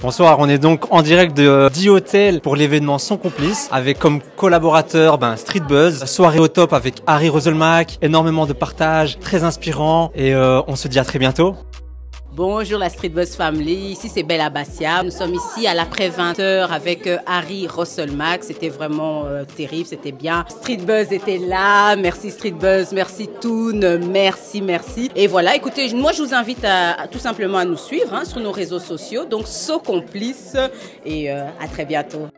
Bonsoir, on est donc en direct de D-Hotel pour l'événement Son Complice avec comme collaborateur Street Buzz, soirée au top avec Harry Roselmack, énormément de partage, très inspirant et on se dit à très bientôt. Bonjour la Street Buzz Family, ici c'est Bella Bassia. Nous sommes ici à l'après 20h avec Harry Roselmack. C'était vraiment terrible, c'était bien. Street Buzz était là, merci Street Buzz, merci Toon, merci. Et voilà, écoutez, moi je vous invite à tout simplement à nous suivre sur nos réseaux sociaux. Donc So Complice et à très bientôt.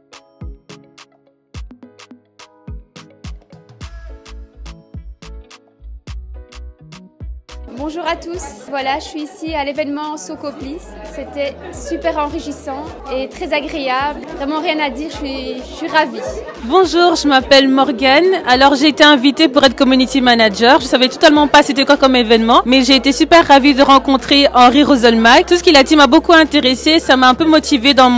Bonjour à tous, voilà, je suis ici à l'événement So Complice. C'était super enrichissant et très agréable. Vraiment rien à dire, je suis ravie. Bonjour, je m'appelle Morgane. Alors j'ai été invitée pour être community manager. Je savais totalement pas c'était quoi comme événement, mais j'ai été super ravie de rencontrer Harry Roselmack. Tout ce qu'il a dit m'a beaucoup intéressée, ça m'a un peu motivée dans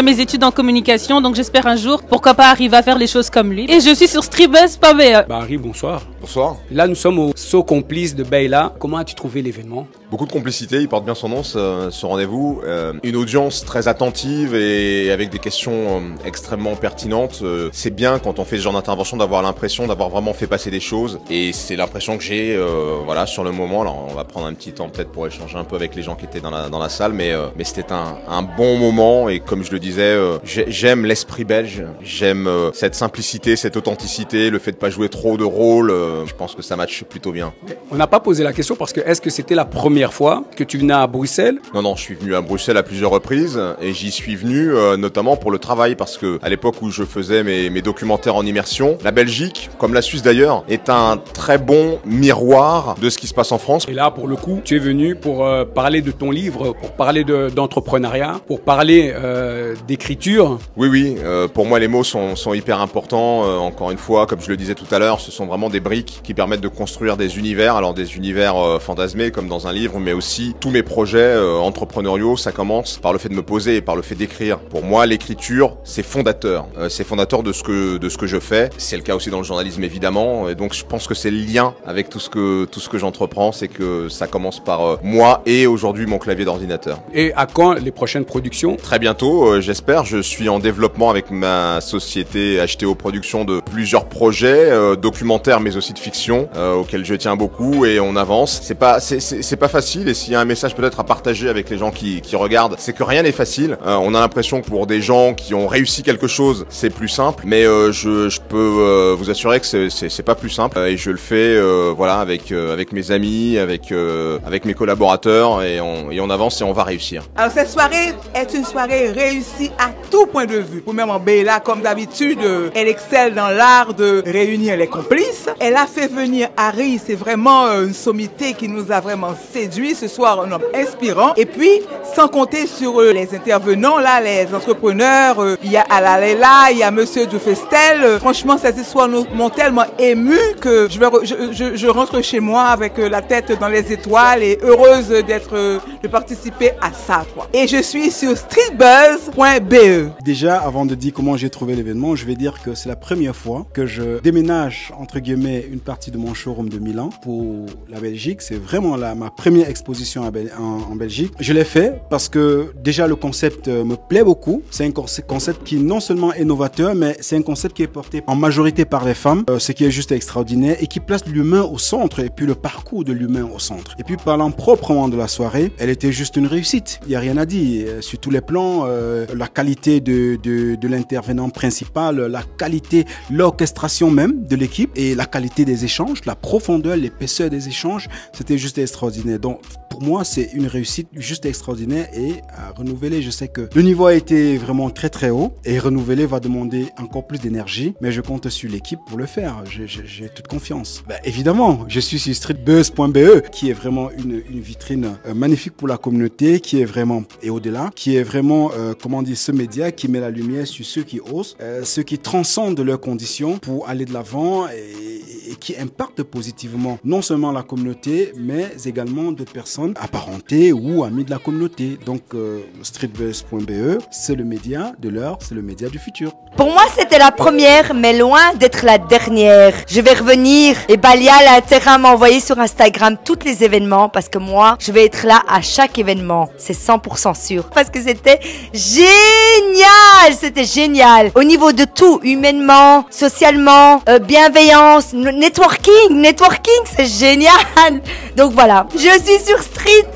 mes études en communication. Donc j'espère un jour, pourquoi pas arriver à faire les choses comme lui. Et je suis sur streetbuzz.be. Harry, bonsoir. Bonsoir. Là, nous sommes au So Complice de Bella. Comment as-tu trouvé l'événement? Beaucoup de complicité, il porte bien son nom, ce rendez-vous. Une audience très attentive et avec des questions extrêmement pertinentes. C'est bien quand on fait ce genre d'intervention d'avoir l'impression d'avoir vraiment fait passer des choses. Et c'est l'impression que j'ai voilà, sur le moment. Alors on va prendre un petit temps peut-être pour échanger un peu avec les gens qui étaient dans la salle, mais c'était un bon moment. Et comme je le disais, j'aime l'esprit belge, j'aime cette simplicité, cette authenticité, le fait de pas jouer trop de rôles. Je pense que ça matche plutôt bien. On n'a pas posé la question parce que est-ce que c'était la première fois que tu venais à Bruxelles? Non, je suis venu à Bruxelles à plusieurs reprises et j'y suis venu notamment pour le travail parce que à l'époque où je faisais mes documentaires en immersion, la Belgique, comme la Suisse d'ailleurs, est un très bon miroir de ce qui se passe en France. Et là, pour le coup, tu es venu pour parler de ton livre, pour parler d'entrepreneuriat, pour parler d'écriture. Oui, pour moi les mots sont hyper importants. Encore une fois, comme je le disais tout à l'heure, ce sont vraiment des briques qui permettent de construire des univers. Alors des univers fantasmés comme dans un livre, mais aussi tous mes projets entrepreneuriaux, ça commence par le fait de me poser et par le fait d'écrire. Pour moi, l'écriture, c'est fondateur. C'est fondateur de ce que je fais. C'est le cas aussi dans le journalisme, évidemment. Et donc, je pense que c'est le lien avec tout ce que j'entreprends, c'est que ça commence par moi et aujourd'hui mon clavier d'ordinateur. Et à quand les prochaines productions? Très bientôt, j'espère. Je suis en développement avec ma société HTO Productions de plusieurs projets documentaires, mais aussi de fiction, auxquels je tiens beaucoup et on avance. C'est pas facile et s'il y a un message peut-être à partager avec les gens qui regardent, c'est que rien n'est facile. On a l'impression que pour des gens qui ont réussi quelque chose, c'est plus simple, mais je peux vous assurer que c'est pas plus simple et je le fais voilà avec mes amis, avec mes collaborateurs et on avance et on va réussir. Alors cette soirée est une soirée réussie à tout point de vue. Premièrement, Bella, comme d'habitude, elle excelle dans l'art de réunir les complices. Elle a fait venir Harry, c'est vraiment une sommité qui nous a vraiment séduit ce soir, un homme inspirant. Et puis, sans compter sur les intervenants, là, les entrepreneurs, il y a Alalela, il y a Monsieur Dufestel. Franchement, ces histoires m'ont tellement ému que je rentre chez moi avec la tête dans les étoiles et heureuse de participer à ça, quoi. Et je suis sur streetbuzz.be. Déjà, avant de dire comment j'ai trouvé l'événement, je vais dire que c'est la première fois que je déménage, entre guillemets, une partie de mon showroom de Milan pour la Belgique. C'est vraiment ma première exposition en Belgique. Je l'ai fait parce que déjà le concept me plaît beaucoup. C'est un concept qui non seulement est novateur, mais c'est un concept qui est porté en majorité par les femmes, ce qui est juste extraordinaire et qui place l'humain au centre et puis le parcours de l'humain au centre. Et puis parlant proprement de la soirée, elle était juste une réussite. Il n'y a rien à dire. Sur tous les plans, la qualité de l'intervenant principal, la qualité, l'orchestration même de l'équipe et la qualité des échanges, la profondeur, l'épaisseur des échanges, c'était juste extraordinaire. Donc pour moi, c'est une réussite juste extraordinaire et à renouveler, je sais que le niveau a été vraiment très très haut et renouveler va demander encore plus d'énergie, mais je compte sur l'équipe pour le faire. J'ai toute confiance. Évidemment, je suis sur streetbuzz.be qui est vraiment une vitrine magnifique pour la communauté, qui est vraiment, et au-delà, qui est vraiment, comment dire, ce média qui met la lumière sur ceux qui osent, ceux qui transcendent leurs conditions pour aller de l'avant et qui impactent positivement non seulement la communauté, mais également d'autres personnes apparentées ou amies de la communauté. Donc streetbuzz.be, c'est le média de l'heure, c'est le média du futur. Pour moi, c'était la première, mais loin d'être la dernière. Je vais revenir et Balial a intérêt à m'envoyer sur Instagram tous les événements parce que moi, je vais être là à chaque événement. C'est 100% sûr. Parce que c'était génial! C'était génial. Au niveau de tout, humainement, socialement, bienveillance, networking, c'est génial. Donc voilà, je suis sur Street